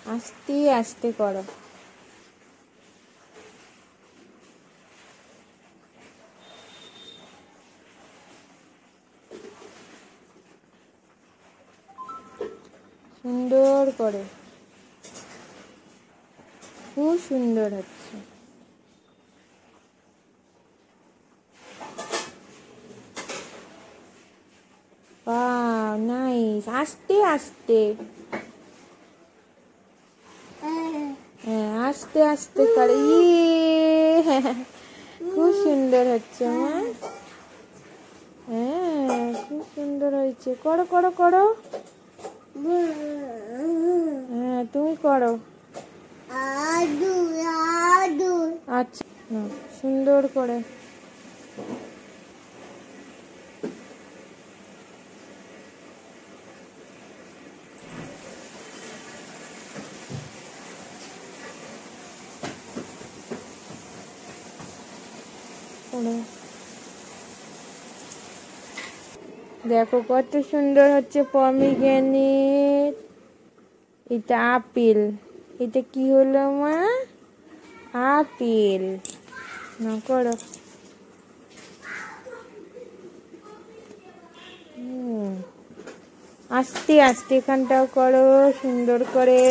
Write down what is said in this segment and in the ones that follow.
আস্তে আস্তে করো। সুন্দর করে, খুব সুন্দর হচ্ছে। Wow nice. আস্তে আস্তে, হ্যাঁ আস্তে আস্তে করে। খুব সুন্দর হচ্ছে মা। হ্যাঁ খুব সুন্দর হয়েছে। করো করো করো। হ্যাঁ তুমি করো। আচ্ছা সুন্দর করে। দেখো কত সুন্দর হচ্ছে পমিগ্রেনেট। এটা আপেল। এটা কি হলো মা? আপেল। না করো। আস্তে আস্তে এখানটাও করো সুন্দর করে।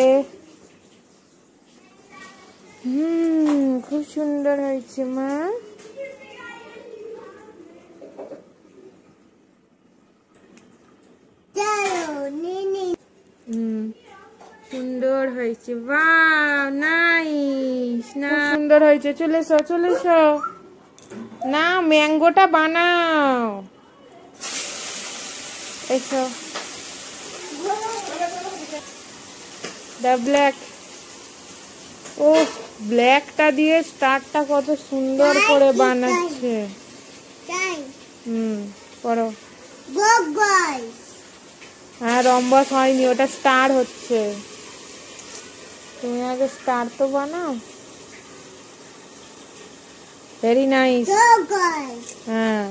খুব সুন্দর হয়েছে মা। সুন্দর হয়েছে। Wow nice. না সুন্দর হয়েছে। চলে এসো চলে এসো। না ম্যাঙ্গোটা বানাও। এসো। The black. ও ব্ল্যাকটা দিয়ে স্টারটা কত সুন্দর করে বানাচ্ছে। করো। হ্যাঁ রম্বস হয়নি, ওটা স্টার হচ্ছে। তুমি আগে স্টার তো বানাও। Very nice. হ্যাঁ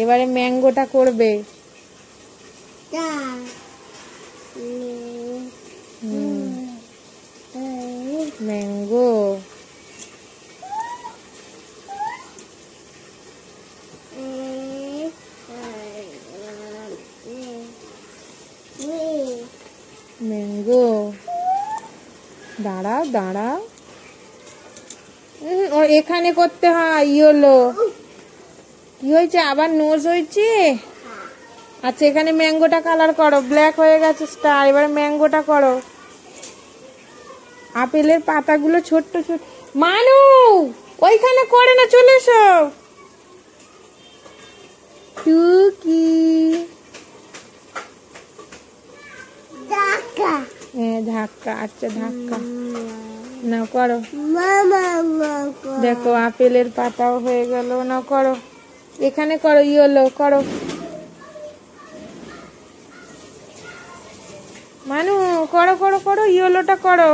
এবারে ম্যাঙ্গোটা করবে। ম্যাঙ্গো। ম্যাঙ্গো। দাঁড়াও দাঁড়াও। ও এখানে করতে হয়। ইয়েলো। কি হয়েছে আবার? নোজ হয়েছে। আচ্ছা এখানে ম্যাঙ্গোটা কালার করো। ব্ল্যাক হয়ে গেছে স্টার। এবার ম্যাঙ্গোটা করো। আপেলের পাতাগুলো ছোট্ট ছোট। মানু ওইখানে করে না, চলে এসো। টুকি। হ্যাঁ ধাক্কা। আচ্ছা ধাক্কা না করো। দেখো আপেলের পাতাও হয়ে গেল। না করো। এখানে করো ইয়েলো করো। মানু করো করো করো ইয়েলোটা করো।